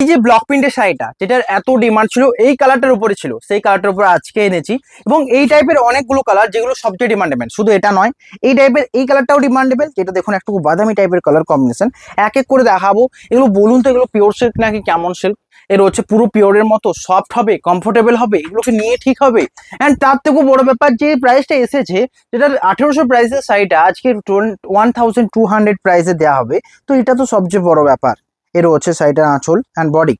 এই যে ব্লক প্রিন্টের শাড়িটা যেটার এত ডিমান্ড ছিল এই কালারটার উপরে ছিল, সেই কালারটার উপরে আজকে এনেছি। এবং এই টাইপের অনেকগুলো কালার যেগুলো সবচেয়ে ডিমান্ডেবল, শুধু এটা নয়, এই টাইপের এই কালারটাও ডিমান্ডেবল, যেটা দেখুন একটু বাদামি টাইপের কালার কম্বিনেশন। এক এক করে দেখাবো। এগুলো বলুন তো, এগুলো পিওর সিল্ক নাকি কেমন সিল্ক? এর হচ্ছে পুরো পিওরের মতো সফট হবে, কমফোর্টেবল হবে, এগুলোকে নিয়ে ঠিক হবে। অ্যান্ড তার থেকেও বড় ব্যাপার, যে প্রাইসটা এসেছে, যেটা 1800 প্রাইসের শাড়িটা আজকে 1200 প্রাইসে দেওয়া হবে, তো এটা তো সবচেয়ে বড় ব্যাপার। এর হচ্ছে শাড়িটার আঁচল অ্যান্ড বডি,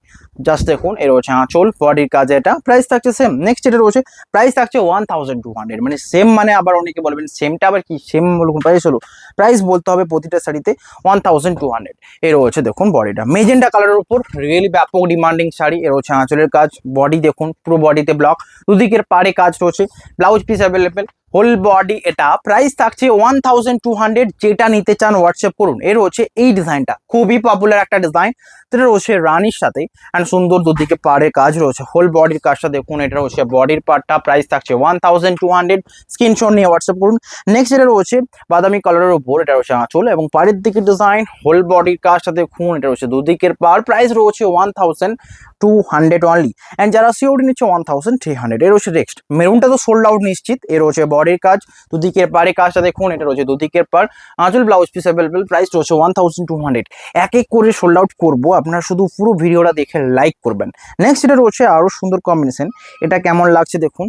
জাস্ট দেখুন, এর হচ্ছে আঁচল, বডির কাজে এটা প্রাইস থাকছে সেম। নেক্সট এটা রয়েছে প্রাইস থাকছে 1200, মানে সেম, মানে আবার অনেকে বলবেন সেমটা আবার কি, সেম প্রাইস হলো, প্রাইস বলতে হবে প্রতিটা শাড়িতে 1200। এর হচ্ছে দেখুন বডিটা মেজেন্টা কালারের উপর, রিয়েলি ব্যাপক ডিমান্ডিং শাড়ি। এর হচ্ছে আঁচলের কাজ, বডি দেখুন পুরো বডিতে ব্লক, দুদিকের পাড়ে কাজ রয়েছে, blouse piece available, whole body. এটা প্রাইস থাকছে 1200। যেটা নিতে চান হোয়াটসঅ্যাপ করুন। এর হচ্ছে এই ডিজাইনটা খুবই পপুলার একটা ডিজাইন, যেটা রয়েছে রানীর সাথে, অ্যান্ড সুন্দর দুদিকে পাড়ে কাজ রয়েছে, হোল বডির কাজটা দেখুন, এটা রয়েছে বডির পার্টটা, প্রাইস থাকছে 1200। স্ক্রিনশট নিয়ে হোয়াটসঅ্যাপ করুন। নেক্সট এটা রয়েছে বাদামি কালারের উপর, এটা রয়েছে আঁচল এবং পাড়ের দিকে ডিজাইন, হোল বডির কাজটা দেখুন, এটা রয়েছে দুদিকের পাড়, প্রাইস রয়েছে 1200 অনলি। অ্যান্ড যারা সিওডি নিচ্ছে 1300। এর হচ্ছে নেক্সট মেরুনটা তো সোল্ড আউট নিশ্চিত। এর হচ্ছে বডির কাজ, দুদিকের পাড়ে কাজটা দেখুন, এটা রয়েছে দুদিকের পাড়, আঁচল, ব্লাউজ পিস অ্যাভেলেবেল, প্রাইস রয়েছে 1200। এক এক করে সোল্ড আউট করবো, আপনারা শুধু পুরো ভিডিওটা দেখে লাইক করবেন। নেক্সট এটা রয়েছে আরো সুন্দর কম্বিনেশন, এটা কেমন লাগছে দেখুন,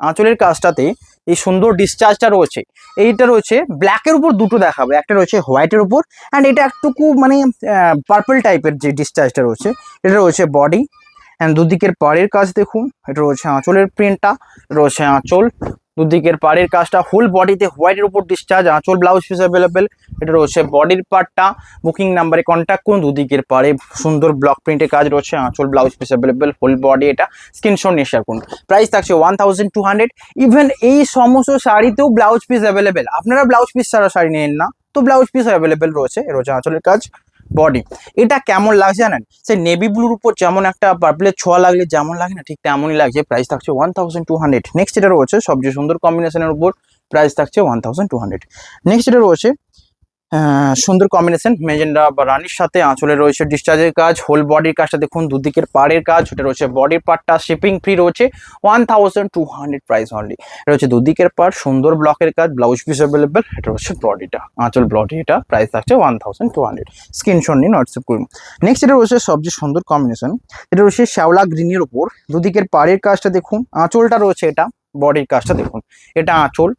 আঁচলের কাজটাতে এই সুন্দর ডিসচার্জটা রয়েছে। এইটা রয়েছে ব্ল্যাকের উপর দুটো দেখাবে, একটা রয়েছে হোয়াইটের উপর, অ্যান্ড এটা একটুকু মানে পার্পল টাইপের যে ডিসচার্জটা রয়েছে, এটা রয়েছে বডি অ্যান্ড দুদিকের পাড়ের কাজ দেখুন, এটা রয়েছে আঁচলের প্রিন্টটা, রয়েছে আঁচল, দুদিকের পাড়ের কাজটা, হোল বডিতে হোয়াইটের উপর ডিসচার্জ, আঁচল, ব্লাউজ পিস অ্যাভেলেবেল, এটা রয়েছে বডির পার্টটা। বুকিং নাম্বারে কন্ট্যাক্ট করুন। দুদিকের পাড়ে সুন্দর ব্লক প্রিন্টের কাজ রয়েছে, আঁচল, blouse piece available, whole body. এটা স্ক্রিনশট নিয়ে শেয়ার করুন। প্রাইস থাকছে 1200। ইভেন এই সমস্ত শাড়িতেও ব্লাউজ পিস অ্যাভেলেবেল, আপনারা ব্লাউজ পিস ছাড়া শাড়ি নেন না, তো ব্লাউজ পিস অ্যাভেলেবেল রয়েছে। এর হচ্ছে আঁচলের কাজ, বডি। এটা কেমন লাগছে জানেন, সে নেভি ব্লুর উপর যেমন একটা পার্পলের ছোঁয়া লাগলে যেমন লাগে না, ঠিক তেমনই লাগছে। প্রাইস থাকছে 1200। নেক্সট এটা রয়েছে সবচেয়ে সুন্দর কম্বিনেশনের উপর, প্রাইস থাকছে 1200। নেক্সট এটা রয়েছে সুন্দর কম্বিনেশন মেজেন্ডা বা রানীর সাথে, আঁচলে রয়েছে ডিসচার্জের কাজ, হোল বডির কাজটা দেখুন, দুদিকের পাড়ের কাজ, এটা রয়েছে বডির পার্টটা, শিপিং ফ্রি রয়েছে 1200 প্রাইস অনলি। এটা হচ্ছে দুদিকের পার্ট, সুন্দর ব্লকের কাজ, ব্লাউজ পিস অ্যাভেলেবেল, এটা হচ্ছে বডিটা, আঁচল, বডি। এটা প্রাইস থাকছে 1200। স্ক্রিনশট নিন, হোয়াটসঅ্যাপ করুন। নেক্সট এটা রয়েছে সবচেয়ে সুন্দর কম্বিনেশন, এটা রয়েছে শ্যাওলা গ্রিনের উপর, দুদিকের পাড়ের কাজটা দেখুন, আঁচলটা রয়েছে, এটা বডির কাজটা দেখুন, এটা আঁচল,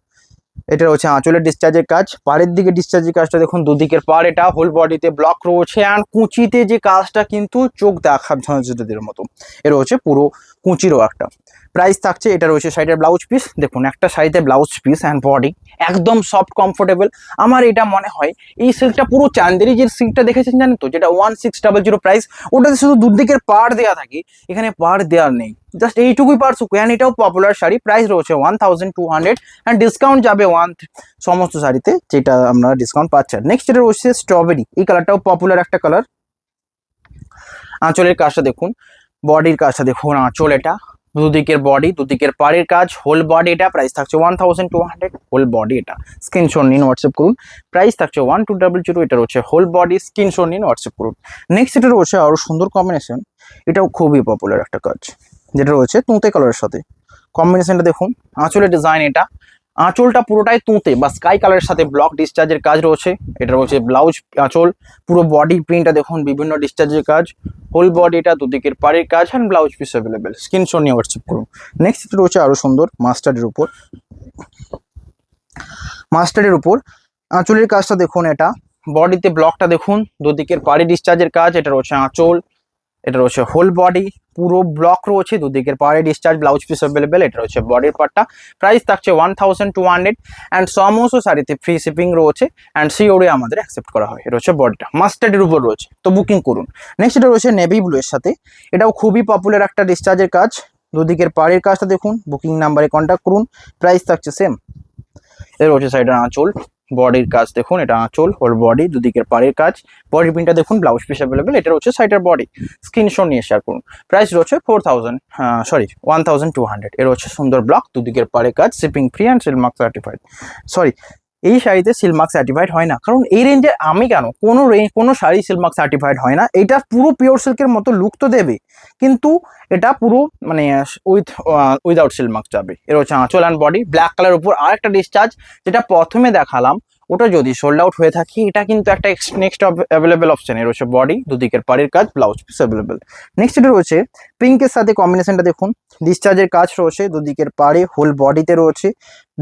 এটা হচ্ছে আঁচলের ডিসচার্জের কাজ, পাড়ের দিকে ডিসচার্জের কাজটা দেখুন, দুদিকের পাড়, এটা হোল বডিতে ব্লক রয়েছে, আর কুচিতে যে কাজটা কিন্তু চোখ দেখা ঝঞ্ঝাদের মতো, এর হচ্ছে পুরো কুচিরও একটা। প্রাইস থাকছে, এটা রয়েছে শাড়িটার ব্লাউজ পিস দেখুন, একটা শাড়িতে ব্লাউজ পিস অ্যান্ড বডি, একদম সফট কমফোর্টেবল। আমার এটা মনে হয় এই সিল্কটা পুরো চান্দেরি যে সিল্কটা দেখেছেন জানেন তো, যেটা 1600 প্রাইস, ওটাতে শুধু দুদিকের পাড় দেওয়া থাকে, এখানে পাড় দেওয়ার নেই, জাস্ট এইটুকুই পারছুক। অ্যান্ড এটাও পপুলার শাড়ি, প্রাইস রয়েছে 1200। অ্যান্ড ডিসকাউন্ট যাবে সমস্ত শাড়িতে, যেটা আমরা ডিসকাউন্ট পাচ্ছেন। নেক্সট এটা রয়েছে স্ট্রবেরি, এই কালারটাও পপুলার একটা কালার। আঁচলের কাজটা দেখুন, বডির কাজটা দেখুন, আঁচল, এটা দুদিকের বডি, দুদিকের পাড়ের কাজ, হোল বডি। এটা প্রাইস থাকছে 1200, হোল বডি। এটা স্ক্রিনশট নিন, হোয়াটসঅ্যাপ করুন। প্রাইস থাকছে 1200। এটা রয়েছে হোল বডি, স্ক্রিনশট নিন, হোয়াটসঅ্যাপ করুন। নেক্সট এটা রয়েছে আরো সুন্দর কম্বিনেশন, এটাও খুবই পপুলার একটা কাজ, যেটা রয়েছে তুঁতে কালারের সাথে। কম্বিনেশনটা দেখুন, আঁচলের ডিজাইন, এটা আঁচলটা পুরোটাই তুঁতে বা স্কাই কালারের সাথে ব্লক ডিসচার্জের কাজ রয়েছে, এটা রয়েছে ব্লাউজ, আঁচল, পুরো বডি প্রিন্টটা দেখুন, বিভিন্ন ডিসচার্জের কাজ, হোল বডিটা, দুদিকের পাড়ের কাজ, and blouse piece available. Screenshot নিয়ে হোয়াটসঅ্যাপ করুন। নেক্সট এটা রয়েছে আরো সুন্দর মাস্টার্ডের উপর, মাস্টার্ডের উপর আঁচলের কাজটা দেখুন, এটা বডিতে ব্লকটা দেখুন, দুদিকের পাড়ে ডিসচার্জের কাজ, এটা রয়েছে আঁচল, এটা রয়েছে হোল বডি, পুরো ব্লক রয়েছে, দুদিকের পাড়ে ডিসচার্জ, ব্লাউজ পিস অ্যাভেলেবেল, এটা রয়েছে বডির পার্টটা। প্রাইস থাকছে 1200। অ্যান্ড সমস্ত শাড়িতে ফ্রি শিপিং রয়েছে, অ্যান্ড সিওডি আমাদের অ্যাকসেপ্ট করা হয়। এটা হচ্ছে বডিটা, মাস্টার্ডের উপর রয়েছে, তো বুকিং করুন। নেক্সট এটা রয়েছে নেভি ব্লু এর সাথে, এটাও খুবই পপুলার একটা ডিসচার্জের কাজ, দুদিকের পাড়ের কাজটা দেখুন, বুকিং নাম্বারে কন্ট্যাক্ট করুন। প্রাইস থাকছে সেম। এর রয়েছে সাইডের আঁচল, বডির কাজ দেখুন, এটা আঁচল, হোল বডি, দুদিকের পাড়ের কাজ, বডি প্রিন্টটা দেখুন, ব্লাউজ পিস অ্যাভেলেবেল, এটা হচ্ছে সাইডের বডি। স্ক্রিনশট নিয়ে শেয়ার করুন। প্রাইস রয়েছে 1200। এর হচ্ছে সুন্দর ব্লক, দুদিকের পাড়ে কাজ, shipping free and seal mark certified. এই শাড়িতে সিল্ক মার্ক সার্টিফাইড হয় না, কারণ এই রেঞ্জে আমি কেন কোনো শাড়ি সিল্ক মার্ক সার্টিফাইড হয় না। এটা পুরো পিওর সিল্কের মতো লুক তো দেবে, কিন্তু এটা পুরো মানে উইদাউট সিল্ক মার্ক যাবে। এর হচ্ছে আঁচল অ্যান্ড বডি ব্ল্যাক কালার উপর। আর একটা ডিসচার্জ যেটা প্রথমে দেখালাম, ওটা যদি সোল্ড আউট হয়ে থাকে, এটা কিন্তু একটা নেক্সট অ্যাভেলেবেল অপশন। এর হচ্ছে বডি, দুদিকের পাড়ের কাজ, ব্লাউজ পিস অ্যাভেলেবেল। নেক্সট এটা রয়েছে পিঙ্কের সাথে কম্বিনেশনটা দেখুন, ডিসচার্জের কাজ রয়েছে দুদিকের পাড়ে, হোল বডিতে রয়েছে,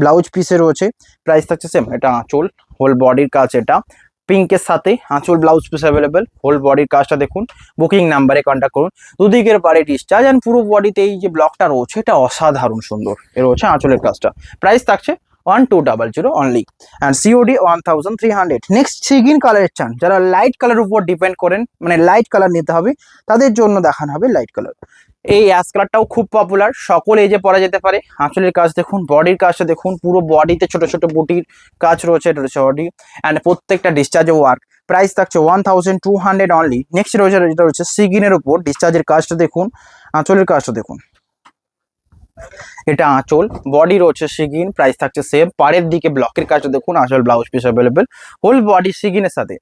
ব্লাউজ পিসে রয়েছে। প্রাইস থাকছে সেম। এটা আঁচল, হোল বডির কাজ, এটা পিঙ্কের সাথে আঁচল, ব্লাউজ পিস অ্যাভেলেবেল। হোল বডির কাজটা দেখুন, বুকিং নাম্বারে কন্ট্যাক্ট করুন। দুদিকের পাড়ে ডিসচার্জ অ্যান্ড পুরো বডিতে এই যে ব্লকটা রয়েছে, এটা অসাধারণ সুন্দর। এর হচ্ছে আঁচলের কাজটা। প্রাইস থাকছে 1200 অনলি, অ্যান্ড সিওডি 1300। নেক্সট সিগিন কালারের চান, যারা লাইট কালার উপর ডিপেন্ড করেন, মানে লাইট কালার নিতে হবে, তাদের জন্য দেখানো হবে লাইট কালার। এই অ্যাশ কালারটাও খুব পপুলার, সকল এজে পরা যেতে পারে। আঁচলের কাজ দেখুন, বডির কাজটা দেখুন, পুরো বডিতে ছোট ছোট বুটির কাজ রয়েছে। এটা রয়েছে বডি অ্যান্ড প্রত্যেকটা ডিসচার্জে ওয়ার্ক। প্রাইস থাকছে 1200 অনলি। নেক্সট রয়েছে, যেটা রয়েছে সিগিনের উপর, ডিসচার্জের কাজটা দেখুন, আঁচলের কাজটা দেখুন। এটা আঁচল, বডি রয়েছে সিগিন, প্রাইস থাকছে সেম। পাড়ের দিকে ব্লকের কাজটা দেখুন, আঁচল, blouse piece available, whole body সিগিনের সাথে।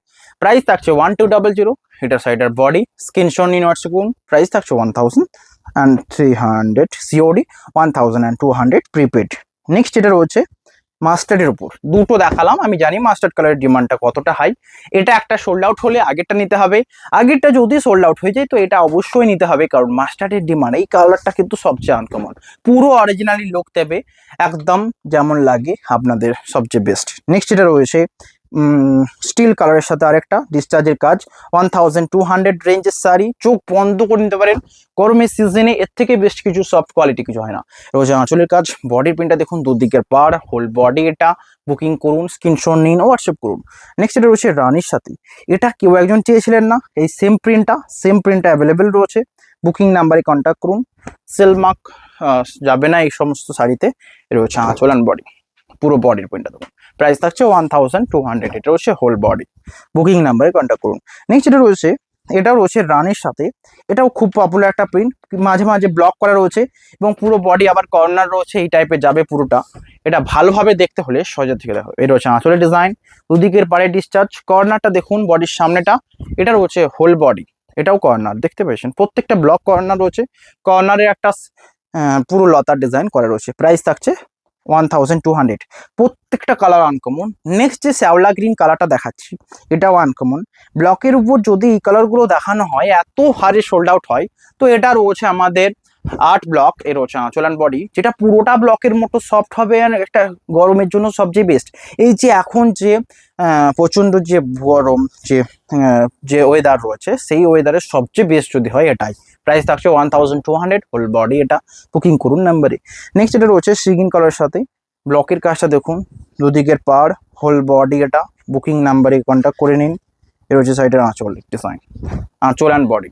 প্রাইস থাকছে 1200। এটা সাইডের বডি, স্ক্রিনশট নিন হোয়াটসঅ্যাপ করুন। প্রাইস থাকছে 1300 সিওডি, 1200 প্রিপেড। নেক্সট এটা রয়েছে মাস্টার্ডের উপর। দুটো দেখালাম, আমি জানি মাস্টার্ড কালারের ডিমান্ডটা কতটা হাই। এটা একটা সোল্ড আউট হলে আগেরটা নিতে হবে, আগেরটা যদি সোল্ড আউট হয়ে যায় তো এটা অবশ্যই নিতে হবে, কারণ মাস্টার্ডের ডিমান্ড। এই কালারটা কিন্তু সবচেয়ে আনকমন, পুরো অরিজিনালি লুক দেবে, একদম যেমন লাগে আপনাদের, সবচেয়ে বেস্ট। নেক্সট এটা রয়েছে স্টিল কালারের সাথে আরেকটা ডিসচার্জের কাজ, 1200 রেঞ্জের শাড়ি, চোখ বন্ধ করে নিতে পারেন। গরমের সিজনে এর থেকে বেস্ট কিছু সফট কোয়ালিটি কিছু হয় না। রয়েছে আঁচলের কাজ, বডির প্রিন্টটা দেখুন, দুদিকের পাড়, হোল বডি। এটা বুকিং করুন, স্ক্রিনশট নিন, হোয়াটসঅ্যাপ করুন। নেক্সট এটা রয়েছে রানীর সাথে। এটা কেউ একজন চেয়েছিলেন না, এই সেম প্রিন্টটা অ্যাভেলেবেল রয়েছে। বুকিং নাম্বারে কন্ট্যাক্ট করুন। সেল মার্ক যাবে না এই সমস্ত শাড়িতে। এটা রয়েছে আঁচল অ্যান্ড বডি, পুরো বডির প্রিন্টটা দেখুন। প্রাইস থাকছে 1200। এটা হচ্ছে হোল বডি, বুকিং নাম্বারে কন্ট্যাক্ট করুন। নেক্সট এটা রয়েছে, এটাও রয়েছে রানের সাথে। এটাও খুব পপুলার একটা প্রিন্ট, মাঝে মাঝে ব্লক করা রয়েছে এবং পুরো বডি আবার কর্নার রয়েছে, এই টাইপের যাবে পুরোটা। এটা ভালোভাবে দেখতে হলে সজা থেকে দেখো। এটা রয়েছে আঁচলের ডিজাইন, দুদিকের পাড়ে ডিসচার্জ, কর্নারটা দেখুন, বডির সামনেটা। এটা রয়েছে হোল বডি, এটাও কর্নার দেখতে পেয়েছেন, প্রত্যেকটা ব্লক কর্নার রয়েছে। কর্নারে একটা পুরো লতার ডিজাইন করা রয়েছে। প্রাইস থাকছে 1200। প্রত্যেকটা কালার আনকমন। নেক্সট যে শ্যাওলা গ্রিন কালারটা দেখাচ্ছি, এটাও আনকমন। ব্লকের উপর যদি এই কালারগুলো দেখানো হয়, এত হারে সোল্ড আউট হয়। তো এটা রয়েছে আমাদের 8 ব্লক। এর রয়েছে আঁচল অ্যান্ড বডি, যেটা পুরোটা ব্লকের মতো সফট হবে, আর একটা গরমের জন্য সবচেয়ে বেস্ট। এই যে এখন যে প্রচণ্ড যে গরম, যে ওয়েদার রয়েছে, সেই ওয়েদারের সবচেয়ে বেস্ট যদি হয় এটাই। প্রাইস থাকছে 1200, হোল বডি। এটা বুকিং করুন নাম্বারে। নেক্সট এটা রয়েছে সিগিন কালারের সাথে, ব্লকের কাজটা দেখুন, দুদিকের পাড়, হোল বডি। এটা বুকিং নাম্বারে কন্ট্যাক্ট করে নিন। এর হচ্ছে সাইডের আঁচল ডিজাইন, আঁচল অ্যান্ড বডি,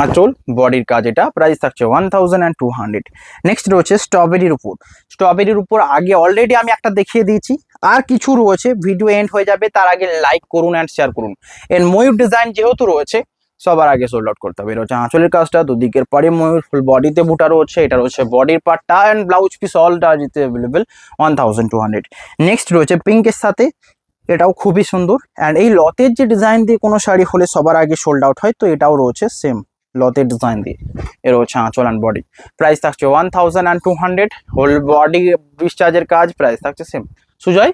আঁচল বডির কাজ। এটা প্রাইস থাকছে 1200। নেক্সট রয়েছে স্ট্রবেরির উপর। স্ট্রবেরির উপর আগে অলরেডি আমি একটা দেখিয়ে দিয়েছি, আর কিছু রয়েছে, ভিডিও এন্ড হয়ে যাবে, তার আগে লাইক করুন অ্যান্ড শেয়ার করুন। এর ময়ূর ডিজাইন যেহেতু রয়েছে, সবার আগে সোল্ড আউট করতে হবে। এটা হচ্ছে আঁচলের কাজটা, দুদিকের পাড়ে ময়ূর, ফুল বডিতে বুটা রয়েছে। এটা রয়েছে বডির পার্টটা অ্যান্ড ব্লাউজ পিস অলটা যেতে অ্যাভেলেবেল, 1200। নেক্সট রয়েছে পিঙ্কের সাথে, এটাও খুবই সুন্দর। অ্যান্ড এই লতের যে ডিজাইন দিয়ে কোনো শাড়ি হলে সবার আগে সোল্ড আউট হয়, তো এটাও রয়েছে সেম লতের ডিজাইন দিয়ে। এর হচ্ছে আঁচল অ্যান্ড বডি। প্রাইস থাকছে 1200, হোল বডি ডিসচার্জের কাজ। প্রাইস থাকছে সেম। সুজয়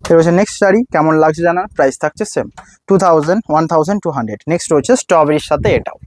এর হচ্ছে নেক্সট শাড়ি, কেমন লাগছে জানা। প্রাইস থাকছে সেম 1200। নেক্সট রয়েছে স্ট্রবেরির সাথে, এটাও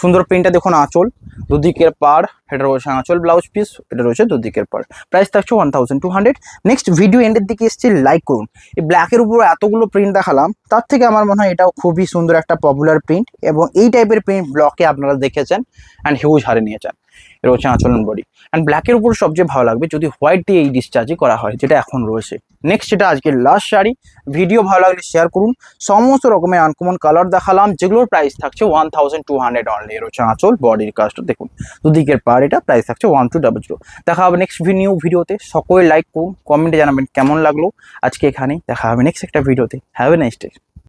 সুন্দর প্রিন্টটা দেখুন, আঁচল, দুদিকের পাড়। এটা রয়েছে আঁচল, ব্লাউজ পিস। এটা রয়েছে দুদিকের পাড়। প্রাইস থাকছে 1200। নেক্সট ভিডিও এন্ডের দিকে এসেছি, লাইক করুন। এই ব্ল্যাকের উপর এতগুলো প্রিন্ট দেখালাম, তার থেকে আমার মনে হয় এটাও খুবই সুন্দর একটা পপুলার প্রিন্ট, এবং এই টাইপের প্রিন্ট ব্লকে আপনারা দেখেছেন অ্যান্ড হিউজ হারে নিয়েছেন। এটা হচ্ছে আঁচল বডি। অ্যান্ড ব্ল্যাকের উপর সবচেয়ে ভালো লাগবে যদি হোয়াইট দিয়ে এই ডিসচার্জই করা হয়, যেটা এখন রয়েছে। নেক্সট এটা আজকের লাস্ট শাড়ি। ভিডিও ভালো লাগলে শেয়ার করুন। সমস্ত রকমের আনকমন কালার দেখালাম, যেগুলোর প্রাইস থাকছে 1200 অনলি। এর হচ্ছে আঁচল, বডির কাজটা দেখুন, দুদিকের পাড়। এটা প্রাইস থাকছে 1200। দেখা হবে নেক্সট ভিডিওতে। সকলে লাইক করুন, কমেন্টে জানাবেন কেমন লাগলো। আজকে এখানেই দেখা হবে নেক্সট একটা ভিডিওতে। Have a nice day.